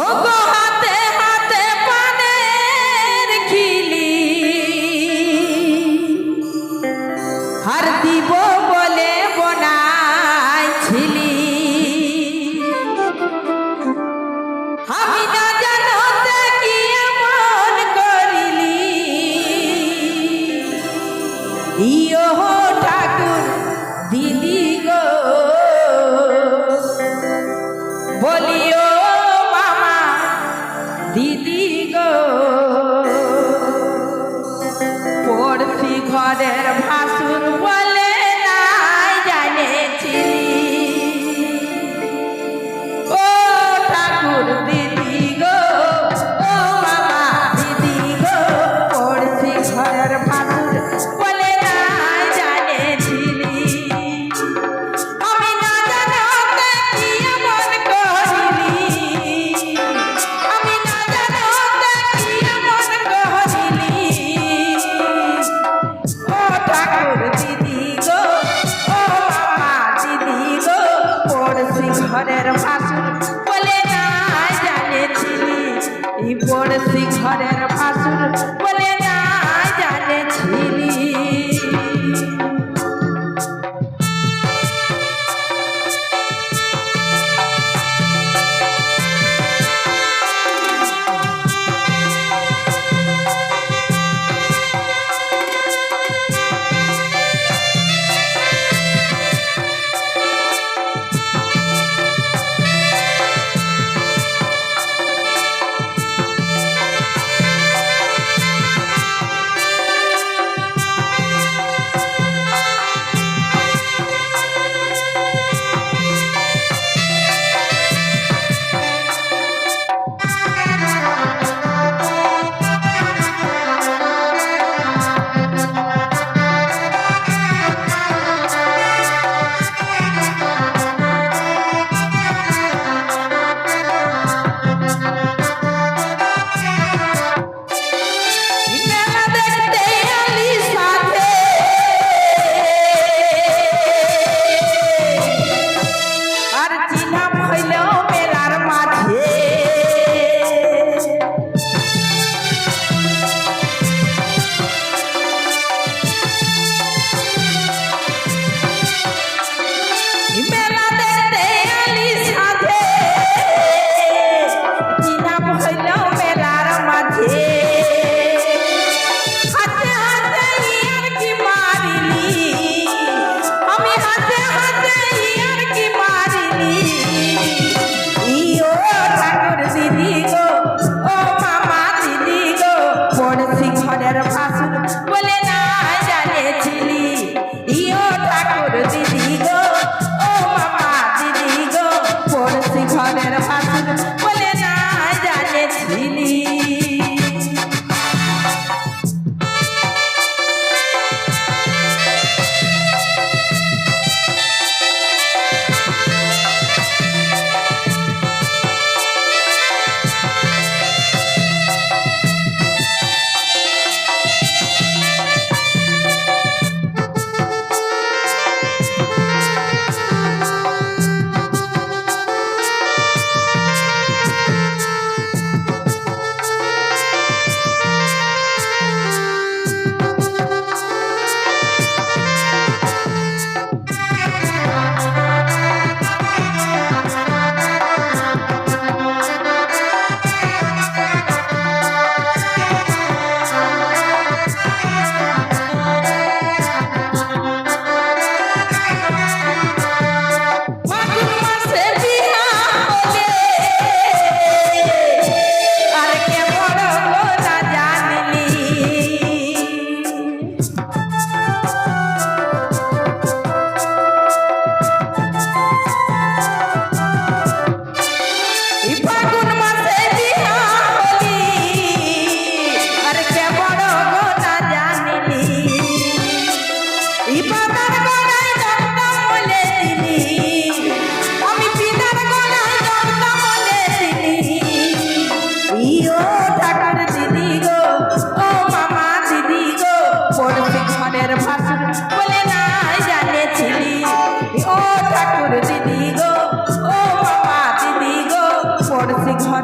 ওগো হাতে হাতে পানের খিলি হার দিব বলে বনাইছিলি আমি না জানতে কি এমন করিলি ইয়ো ঠাকুর দিদি গো বলিও মামা দিদি গো পড়শি ঘরের ভাসুর বলে নাই জানেছি ও ঠাকুর দিদি গো ও মামা দিদি গো পড়শি ঘরের ভাসুর বলে নাই জানেছিলি আমি না জানতে কি এমন করিলি আমি না জানতে কি এমন করিলি ও ঠাকুর দিদি গো ও মামা দিদি গো পড়শি ঘরের ভাসুর বলে নাই জানেছিলি এই পড়শি ঘরের ভাসুর বলে নাই জানেছিলি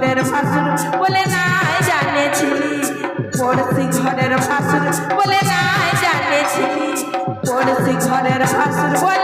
ঘরের ভাসুর বলে নাই জানেছিলি পড়শি ঘরের ভাসুর বলে নাই জানেছিলি পড়শি ঘরের ভাসুর বলে